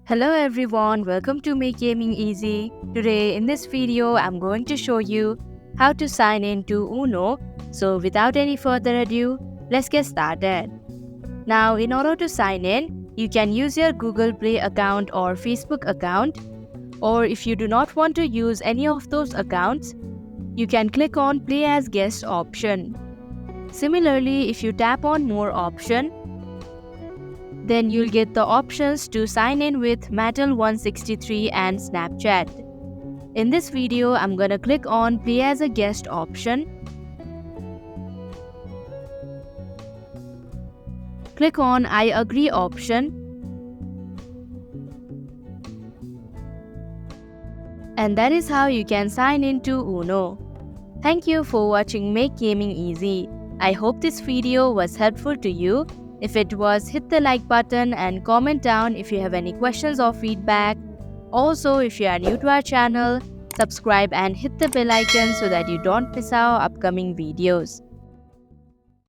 Hello everyone, welcome to Make Gaming Easy. Today in this video, I'm going to show you how to sign in to UNO. So without any further ado, let's get started. Now in order to sign in, you can use your Google Play account or Facebook account. Or if you do not want to use any of those accounts, you can click on Play as Guest option. Similarly, if you tap on More option, then you'll get the options to sign in with Mattel163 and Snapchat. In this video, I'm gonna click on Play as a Guest option. Click on I agree option. And that is how you can sign into UNO. Thank you for watching Make Gaming Easy. I hope this video was helpful to you. If it was, hit the like button and comment down if you have any questions or feedback. Also, if you are new to our channel, subscribe and hit the bell icon so that you don't miss our upcoming videos.